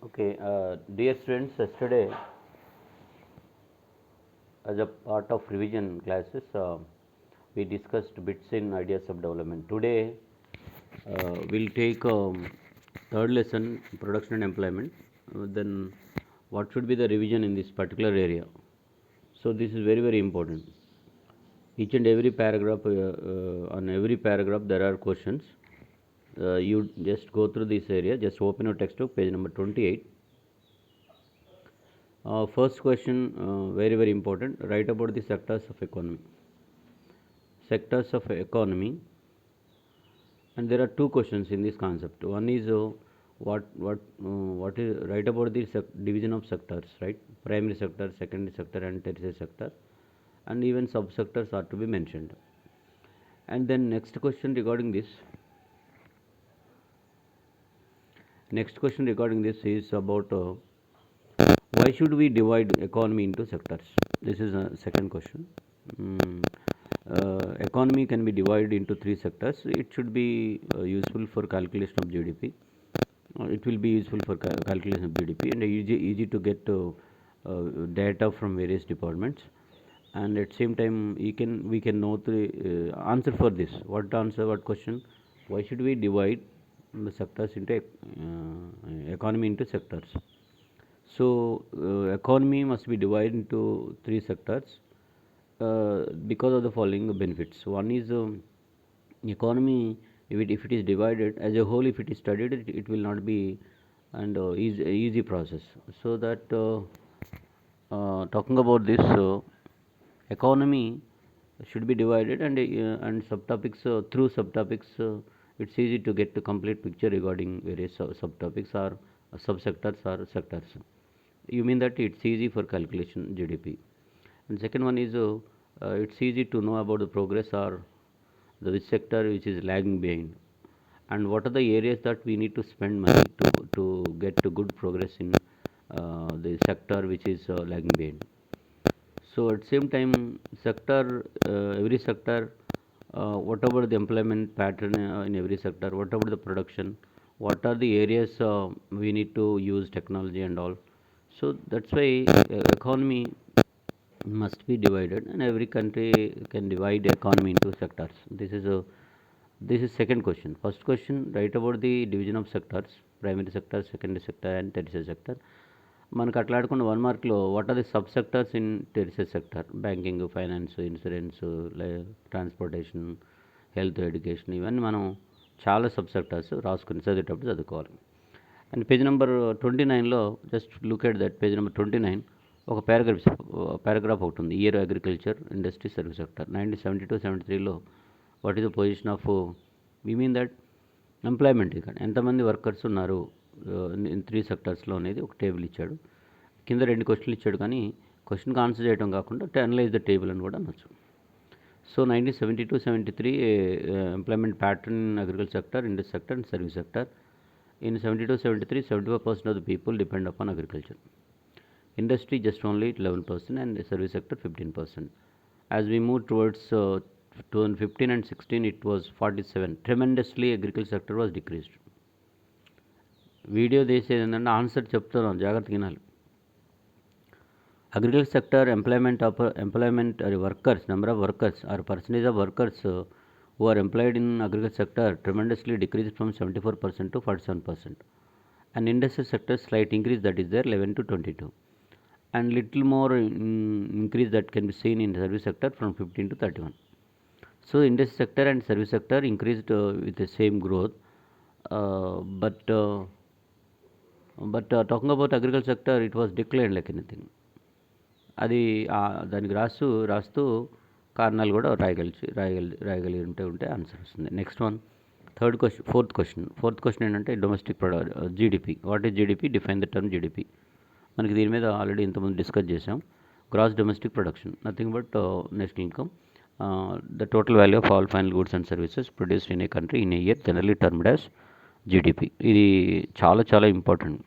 Okay, dear students, yesterday as a part of revision classes, we discussed bits in ideas of development. Today, we'll take third lesson, production and employment. Then, what should be the revision in this particular area? So, this is very, very important. Each and every paragraph, on every paragraph, there are questions. You just go through this area, just open your textbook, page number 28. First question, very, very important. Write about the sectors of economy. Sectors of economy, and there are two questions in this concept. One is what is write about the division of sectors, right? Primary sector, secondary sector, and tertiary sector, and even subsectors are to be mentioned. And then next question regarding this. Next question regarding this is about why should we divide economy into sectors? This is a second question. Economy can be divided into three sectors. It should be useful for calculation of GDP. It will be useful for calculation of GDP and easy to get data from various departments. And at same time, we can know the answer for this. What answer? What question? Why should we divide the sectors into economy into sectors? So, economy must be divided into three sectors because of the following benefits. One is economy, if it is divided as a whole, if it is studied, it will not be and easy process. So that talking about this, economy should be divided and subtopics through subtopics. It's easy to get the complete picture regarding various subtopics or subsectors or sectors. You mean that it's easy for calculation GDP. And second one is it's easy to know about the progress or the which sector which is lagging behind, and what are the areas that we need to spend money to get to good progress in the sector which is lagging behind. So at same time, sector every sector, whatever the employment pattern in every sector, whatever the production, what are the areas we need to use technology and all. So that's why economy must be divided, and every country can divide the economy into sectors. This is second question. First question, write about the division of sectors, primary sector, secondary sector, and tertiary sector. మనకు అట్లా ఆడుకున్న 1 మార్క్లో what are the sub sectors in tertiary sector? Banking, finance, insurance, transportation, health, education, ఇవన్నీ మనం చాలా sub sectors రాసుకుని చదివేటప్పుడు చదువుకోవాలి. అండ్ పేజ్ నెంబర్ 29లో just look at that. Page number 29 ఒక పారాగ్రాఫ్ ఒకటి ఉంది. Year agriculture, industry, service sector 1972-73లో what is the position of we mean that employment. ఇక్కడ ఎంతమంది వర్కర్స్ ఉన్నారు త్రీ సెక్టర్స్లో అనేది ఒక టేబుల్ ఇచ్చాడు. కింద 2 క్వశ్చన్లు ఇచ్చాడు, కానీ క్వశ్చన్కి ఆన్సర్ చేయడం కాకుండా అనలైజ్ ద టేబుల్ అని కూడా అనొచ్చు. So 1972-73 employment pattern in agriculture sector, industry sector and service sector. In 72-73, 75% of the people depend upon agriculture. Industry just only 11% and the service sector 15%. As we move towards 2015 and 16, it was 47. Tremendously, agriculture sector was decreased. Video తీసేది ఏంటంటే answer చెప్తున్నాం, జాగ్రత్తగా వినాలి. Agriculture sector employment workers, number of workers or percentage of workers who are employed in agriculture sector tremendously decreased from 74% to 47%. And industry sector slight increase, that is there 11 to 22. And little more increase that can be seen in service sector from 15 to 31. So industry sector and service sector increased with the same growth. But talking about agriculture sector, it was declined like anything. అది దానికి రాస్తూ కారణాలు కూడా రాయగలిగి ఉంటే answer వస్తుంది. Next one, fourth question ఏంటంటే domestic product, GDP. What is GDP? Define the term GDP. మనకి దీని మీద ఆల్రెడీ ఇంతకుముందు డిస్కస్ చేసాం. Gross domestic production, nothing but national income, the total value of all final goods and services produced in a country in a year, generally termed as GDP. ఇది చాలా చాలా important.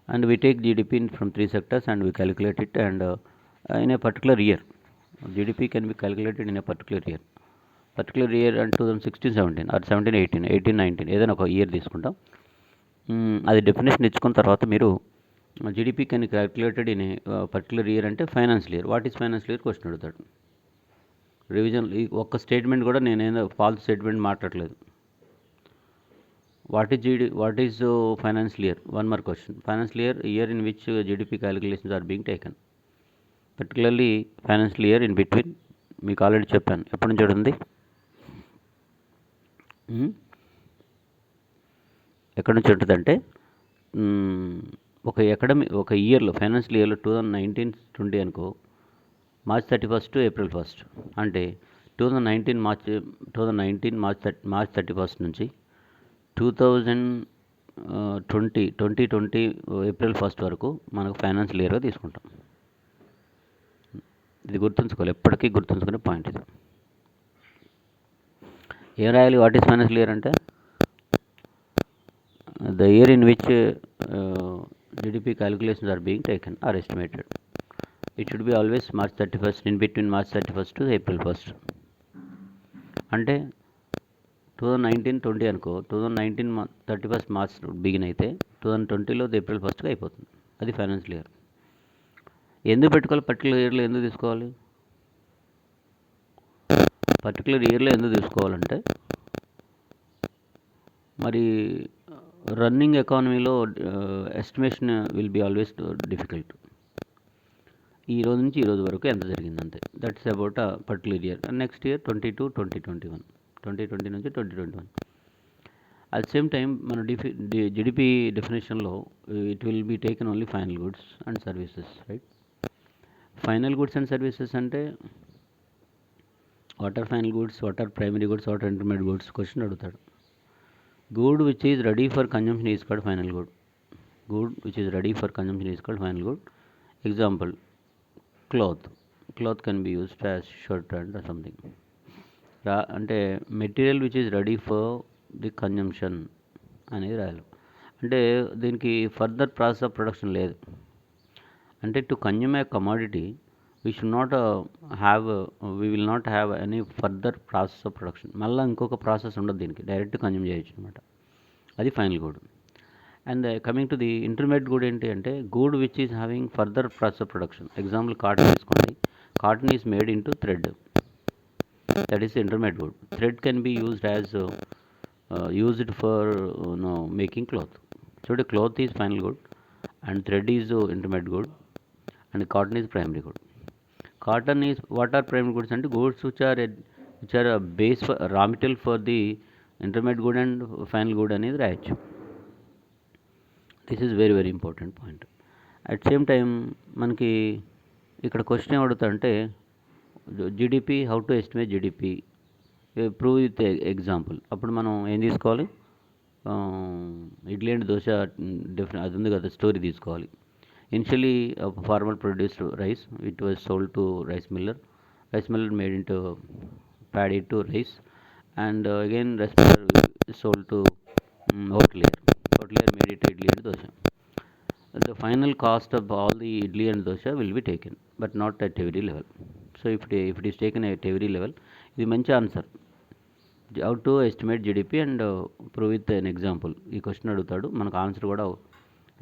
And we take GDP from three sectors and we calculate it, and in a particular year. GDP can be calculated in a particular year and 2016-17 or 17-18, 18-19 ఏదైనా ఒక year తీసుకుంటాం. అది definition ఇచ్చుకున్న తర్వాత మీరు GDP can calculated in a particular year అంటే financial year. What is financial year question అడుగుతాడు. Revision ఈ ఒక్క స్టేట్మెంట్ కూడా నేనేదో ఫాల్స్ స్టేట్మెంట్ మాట్లాడలేదు. What is financial year? One more question. Financial year in which GDP calculations are being taken. Particularly financial year in between, మీకు already చెప్పాను ఎప్పటి నుంచి ఉంది, ఎక్కడి నుంచి ఉంటుందంటే ఒక ఇయర్లో ఫైనాన్షియల్ ఇయర్లో 2019-20 అనుకో, మార్చ్ 31 ఏప్రిల్ 1 అంటే 2019 మార్చ్ 31 నుంచి 2020 ఏప్రిల్ 1 వరకు మనకు ఫైనాన్షియల్ ఇయర్గా తీసుకుంటాం. ఇది గుర్తుంచుకోవాలి, ఎప్పటికీ గుర్తుంచుకునే పాయింట్ ఇది. ఏం రాయాలి? వాట్ ఈస్ ఫైనాన్షియల్ ఇయర్ అంటే the year in which GDP calculations are being taken or estimated. It should be always March 31st, in between March 31st to April 1st. అంటే 2019-20 అనుకో, 2019 31st మార్చ్ బిగిన్ అయితే 2020లో April 1గా అయిపోతుంది. అది financial year. ఎందుకు పెట్టుకోవాలి? Particular ఇయర్లో ఎందుకు తీసుకోవాలి? పర్టికులర్ ఇయర్లో ఎందుకు తీసుకోవాలంటే మరి రన్నింగ్ ఎకానమీలో estimation will be always difficult. ఈ రోజు నుంచి ఈ రోజు వరకు ఎంత జరిగింది అంతే. That's about a particular year. Next year 2021 నుంచి 2021. అట్ సేమ్ టైం మన జిడిపి డెఫినేషన్లో it will be taken only final goods and services, right? Final goods and services అంటే what are final goods, what are primary goods, what are intermediate goods question అడుగుతాడు. Good which is ready for consumption is called final good. Good which is ready for consumption is called final good. Example, cloth. Cloth can be used as shirt and something. అంటే material which is ready for the consumption అనేది రాయాలి. అంటే దీనికి further process of production లేదు. అంటే to consume A commodity we should not we will not have any further process of production. మళ్ళీ ఇంకొక process ఉండదు దీనికి, డైరెక్ట్ కన్జ్యూమ్ చేయొచ్చు అనమాట. అది final good. And coming to the intermediate good ఏంటి అంటే good which is having further process of production. Example cotton తీసుకోండి. Cotton is made in to thread, that is intermediate good. Thread can be used as used for making cloth. చూడండి, cloth is final good and thread is intermediate good and cotton is primary good. Cotton is what are primary goods అంటే goods which are a base for raw material for the intermediate good and final good అనేది రాయొచ్చు. This is very very important point. At same time మనకి ఇక్కడ question ఏమడుగుతాడంటే GDP, how to estimate GDP, prove with example. అప్పుడు మనం ఏం తీసుకోవాలి? Idli and dosa అది ఉంది కదా, స్టోరీ తీసుకోవాలి. Initially, a farmer produced rice. It was sold to rice miller. Rice miller made into paddy to rice, and again rice miller sold to hotelier. Hotelier made it idli and dosha. The final cost of all the idli and dosha will be taken, but not at every level. So if it is taken at every level, ఇది మంచి answer. How to estimate GDP and prove with an example. ఈ question అడుగుతాడు, మనకు answer కూడా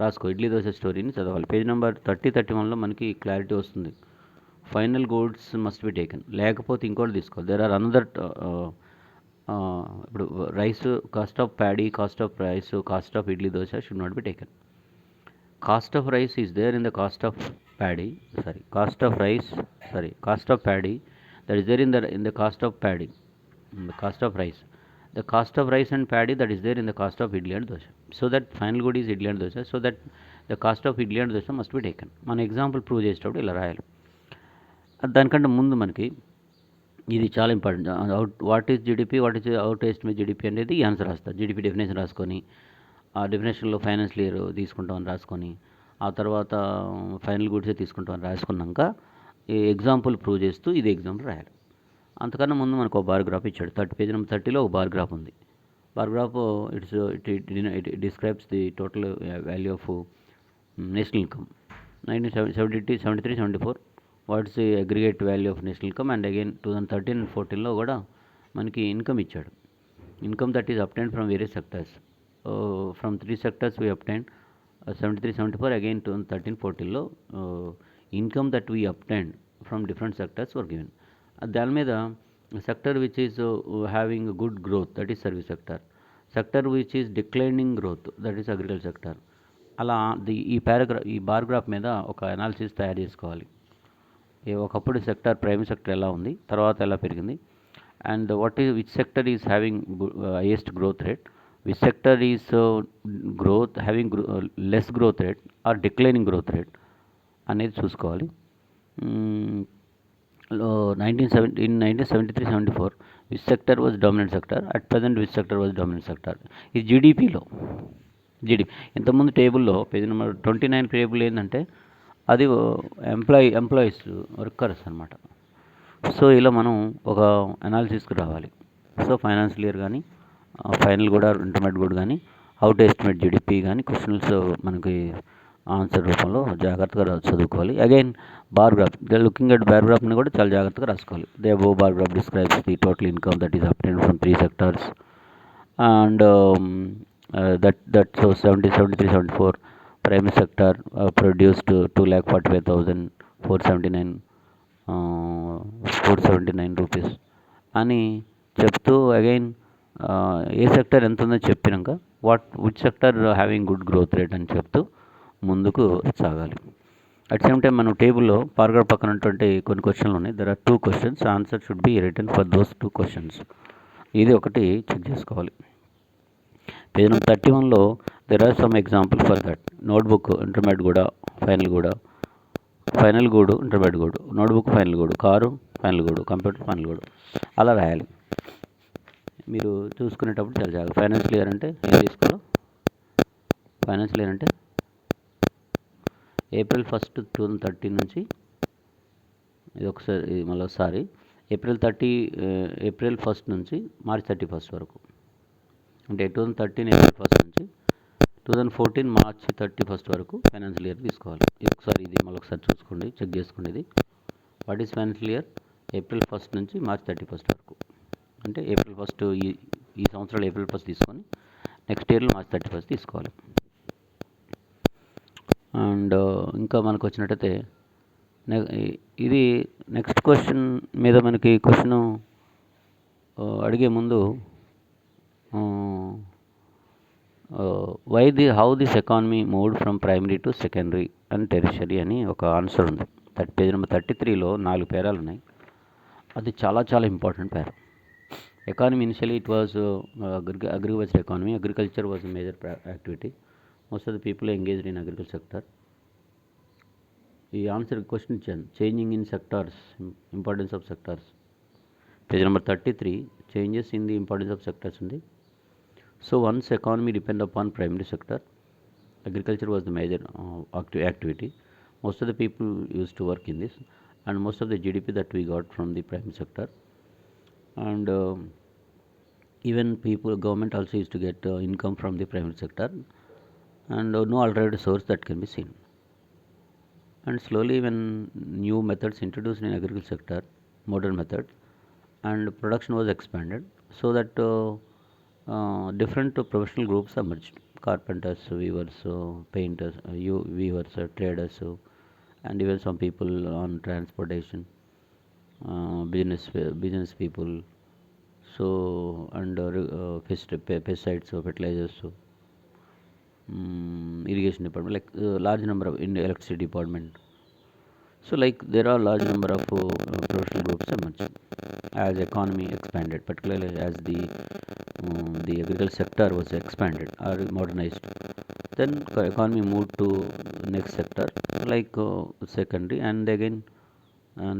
రాసుకో. ఇడ్లీ దోశ స్టోరీని చదవాలి. Page number 30-31లో మనకి క్లారిటీ వస్తుంది. Final goods must be taken. లేకపోతే ఇంకోటి తీసుకోవాలి. దేర్ ఆర్ అనదర్ ఇప్పుడు rice, cost of paddy, cost of rice, cost of idli dosa should not be taken. Cost of rice is there in the cost of paddy, cost of paddy that is there in the cost of paddy, the cost of rice. The cost of rice and paddy that is there in the cost of idli and dosha. So that final good is idli and dosha. So that the cost of idli and dosha must be taken. మన example prove చేసేటప్పుడు ఇలా రాయాలి. దానికంటే ముందు మనకి ఇది చాలా important. What is GDP, what is how to estimate GDP అనేది ఆన్సర్ రాస్తారు. జీడిపి డెఫినేషన్ రాసుకొని, ఆ డెఫినేషన్లో ఫైనాన్షియల్ ఇయర్ తీసుకుంటామని రాసుకొని, ఆ తర్వాత ఫైనల్ గుడ్సే తీసుకుంటామని రాసుకున్నాక ఈ ఎగ్జాంపుల్ ప్రూవ్ చేస్తూ ఇది ఎగ్జాంపుల్ రాయాలి. అంతకన్నా ముందు మనకు ఒక బార్గ్రాఫ్ ఇచ్చాడు. పేజ్ నెంబర్ 30లో ఒక బార్గ్రాఫ్ ఉంది. Bar graph it describes the total value of national income 1973-74. What's the aggregate value of national income and again 2013 and 14లో కూడా మనకి ఇన్కమ్ ఇచ్చాడు. Income that is obtained from various sectors. from three sectors we obtained 73, 74, again 2013, 14 లో income that we obtained from different sectors were given. దాని మీద sector which is having good growth, that is service sector. Sector which is declining growth, that is agriculture sector. అలా ఈ bar graph మీద ఒక analysis తయారు చేసుకోవాలి. ఒకప్పుడు sector primary sector ఎలా ఉంది, తర్వాత ఎలా పెరిగింది, and which sector is having highest growth rate, which sector is having less growth rate or declining growth rate అనేది చూసుకోవాలి. 1973-74 which sector was dominant sector, at present which sector was dominant sector. ఇది జీడిపిలో ఇంతకుముందు టేబుల్లో page number 29 table ఏంటంటే అది employees workers అనమాట. So ఇలా మనం ఒక అనాలిసిస్కి రావాలి. సో ఫైనాన్షియల్ ఇయర్ కానీ ఫైనల్ కూడా ఇంటర్మీడియట్ కూడా కానీ హౌ టు ఎస్టిమేట్ జీడిపి కానీ క్వశ్చన్స్ మనకి ఆన్సర్ రూపంలో జాగ్రత్తగా చదువుకోవాలి. Again bar graph, looking at bar గ్రాఫ్ని కూడా చాలా జాగ్రత్తగా రాసుకోవాలి. They above bar graph describes the total income that is obtained from three sectors and that shows 73, 74 primary sector produced 2,45,479 rupees అని చెప్తూ అగైన్ ఏ సెక్టర్ ఎంత ఉందో చెప్పినాక which sector having good growth rate అని చెప్తూ ముందుకు సాగాలి. అట్ సేమ్ టైం మనం టేబుల్లో పారాగ్రాఫ్ పక్కన ఉన్నటువంటి కొన్ని క్వశ్చన్లు ఉన్నాయి. There are 2 questions, answer should be written for those 2 questions. ఇది ఒకటి చెక్ చేసుకోవాలి. పేజ్ నెంబర్ 31లో there are some example for that. Notebook intermediate కూడా final good intermediate good, notebook final good, car final good, computer final good, అలా రాయాలి. మీరు చూసుకునేటప్పుడు చాలా జాగ్రత్త. ఫైనాన్షియల్ ఇయర్ అంటే ఏం తీసుకోవాలో, ఫైనాన్షియల్ ఇయర్ అంటే April 1st, 2013 నుంచి, ఇది ఒకసారి April 1st నుంచి March 31st వరకు, అంటే 2013 April 1st నుంచి 2014 March 31st వరకు ఫైనాన్షియల్ ఇయర్ తీసుకోవాలి. ఇది మళ్ళొకసారి చూసుకోండి, చెక్ చేసుకోండి. ఇది what is financial year? April 1st నుంచి March 31st వరకు. అంటే April 1st ఈ సంవత్సరాలు April 1st తీసుకొని నెక్స్ట్ ఇయర్లో March 31st తీసుకోవాలి. అండ్ ఇంకా మనకు వచ్చినట్టయితే ఇది నెక్స్ట్ క్వశ్చన్ మీద మనకి క్వశ్చన్ అడిగే ముందు how this economy moved from primary to secondary and tertiary అని ఒక ఆన్సర్ ఉంది. పేజ్ నెంబర్ 33లో 4 పేరాలు ఉన్నాయి. అది చాలా చాలా important para. Economy initially it was agriculture economy. Agriculture was a major activity. most of the people engaged in agriculture sector. ఈ answer question ఇచ్చాను. Changing in sectors, importance of sectors. Page number 33 changes in the importance of sectors ఉంది. So once economy depend upon primary sector, agriculture was the major activity. Most of the people used to work in this, and most of the GDP that we got from the private sector, and even government also used to get income from the private sector, and no alternative source that can be seen. And slowly when new methods introduced in agriculture sector, modern methods, and production was expanded, so that different professional groups emerged. Carpenters, weavers, painters, weavers, traders, and even some people on transportation, business people, so and pesticides, fertilizers, irrigation department, like large number of in electricity department. So like there are large number of professional groups emerging as economy expanded, particularly as the agriculture sector was expanded or modernized. Then economy moved to next sector like secondary, and again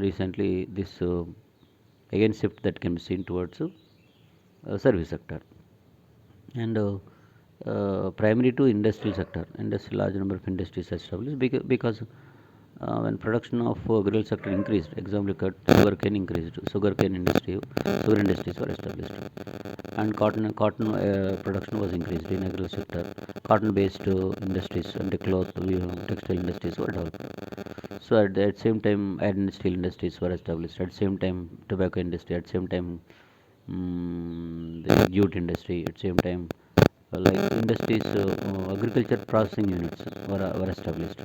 recently this again shift that can be seen towards service sector, and primary to industrial sector. Large number of industries established because when production of agriculture sector increased, example sugarcane increased, sugar industries were established, and cotton production was increased in agriculture sector. Cotton based industries and cloth textile industries were developed. So at the same time iron and steel industries were established, at the same time tobacco industry, at the same time the jute industry, at the same time like industries, agriculture processing units were established.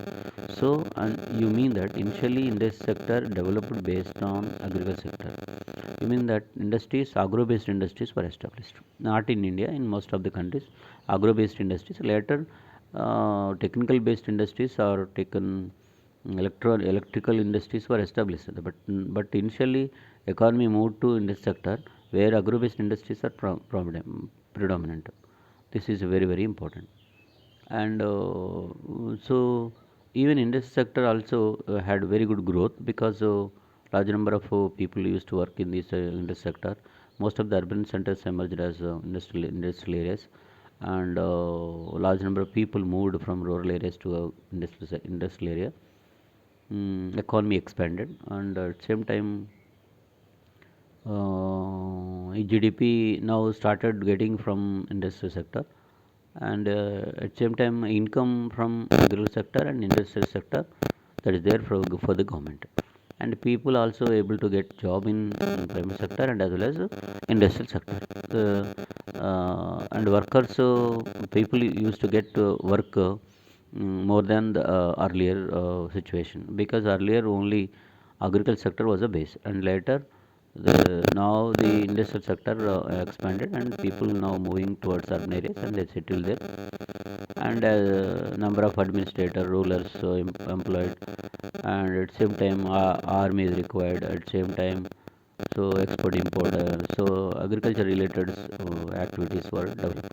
So, and you mean that initially in this sector developed based on agriculture sector. You mean that industries, agro-based industries were established. Not in India, in most of the countries, agro-based industries. Later, technical-based industries are taken. Electrical industries were established, but initially economy moved to in this sector where agro-based industries are predominant. This is very important. And so even in this sector also had very good growth because large number of people used to work in this sector. Most of the urban centers emerged as industrial areas, and large number of people moved from rural areas to industrial area. Economy expanded, and at same time GDP now started getting from industrial sector, and at same time income from agricultural sector and industrial sector, that is there for the government, and people also able to get job in private sector and as well as industrial sector. And workers, people used to get work more than the earlier situation, because earlier only agriculture sector was a base, and later now the industrial sector expanded, and people now moving towards urban areas and they settle there, and number of administrator rulers employed, and at same time army is required at same time. So export import, so agriculture related activities were developed.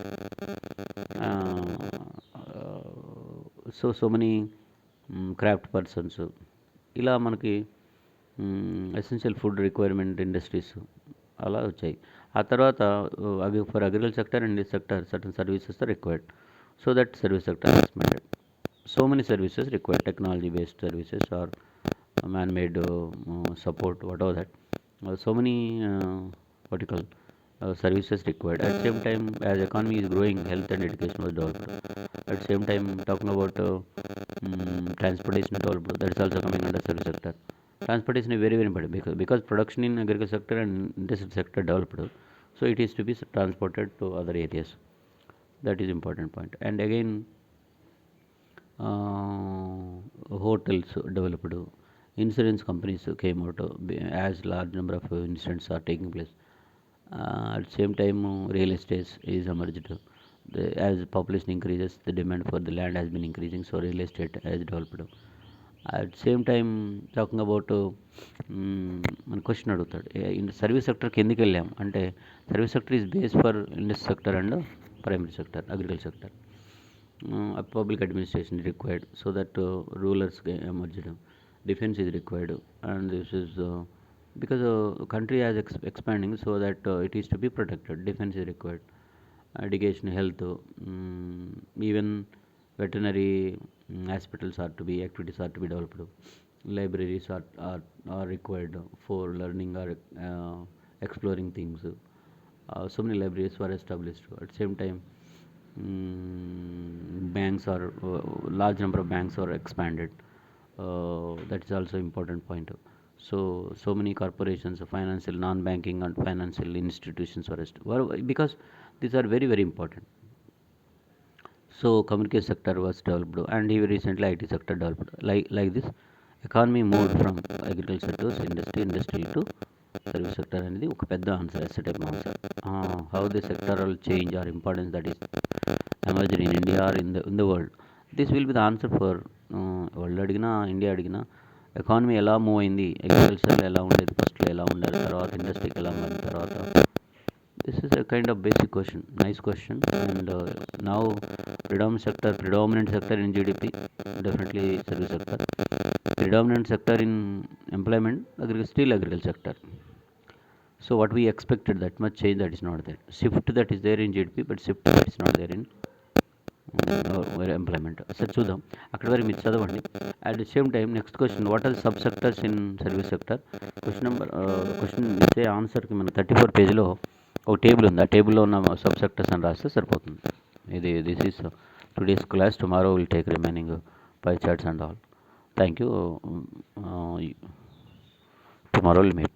So many craft persons, ఇలా మనకి essential food requirement industries అలా వచ్చాయి. ఆ తర్వాత for agriculture sector and sector certain services are required, so that service sector expanded. So many services require technology based services or man made support, whatever that. So many what you call services required. At same time, as economy is growing, health and education was developed. At same time, talking about transportation developed, that is also coming under service sector. Transportation is very important, because production in agriculture sector and industrial sector developed, so it is to be transported to other areas. That is important point. And again, hotels developed, insurance companies came out, as large number of incidents are taking place. At the same time, real estate is emerged. As population increases, the demand for the land has been increasing, so real estate has developed. At the same time, talking about మన question అడుగుతాడు, in service సెక్టర్కి ఎందుకు వెళ్ళాం అంటే, service sector is base for industry sector and primary sector agriculture sector. Public administration is required, so that rulers emerged. Defense is required, and this is because country is expanding, so that it is to be protected. Defense is required. Education, health, even veterinary hospitals are to be activities are to be developed. Libraries are required for learning or exploring things. So many libraries were established. At the same time, banks are large number of banks are expanded. That is also important point. So many corporations, financial, non-banking and financial institutions were because these are very important. So communication sector was developed, and even recently IT sector developed. Like this, economy moved from agriculture to industrial to service sector అనేది ఒక పెద్ద answer, essay type answer. How the sectoral change or importance that is emerged in India or in the world. This will be the answer for world అడిగినా India అడిగినా. Economy ఎలా move అయింది, అగ్రికల్చర్లో ఎలా ఉండేది, ఫస్ట్లో ఎలా ఉండాలి, తర్వాత ఇండస్ట్రీకి ఎలా మారిన తర్వాత. This is a kind of basic question, nice question. And now predominant sector in GDP, definitely service sector. Predominant sector in employment, still agriculture sector. So what we expected, that much change that is not there. Shift that is there in GDP, but shift that is not there in employment. So చూద్దాం, అక్కడి వరకు మీరు చదవండి. At the same time next question, what are sub sectors in service sector. Question ఇస్తే ఆన్సర్కి మన 34 పేజీలో ఒక టేబుల్ ఉంది, ఆ టేబుల్లో ఉన్న సబ్ సెక్టర్స్ అని రాస్తే సరిపోతుంది. This is today's class. Tomorrow will take remaining pi charts and all. Thank you. Tomorrow will meet.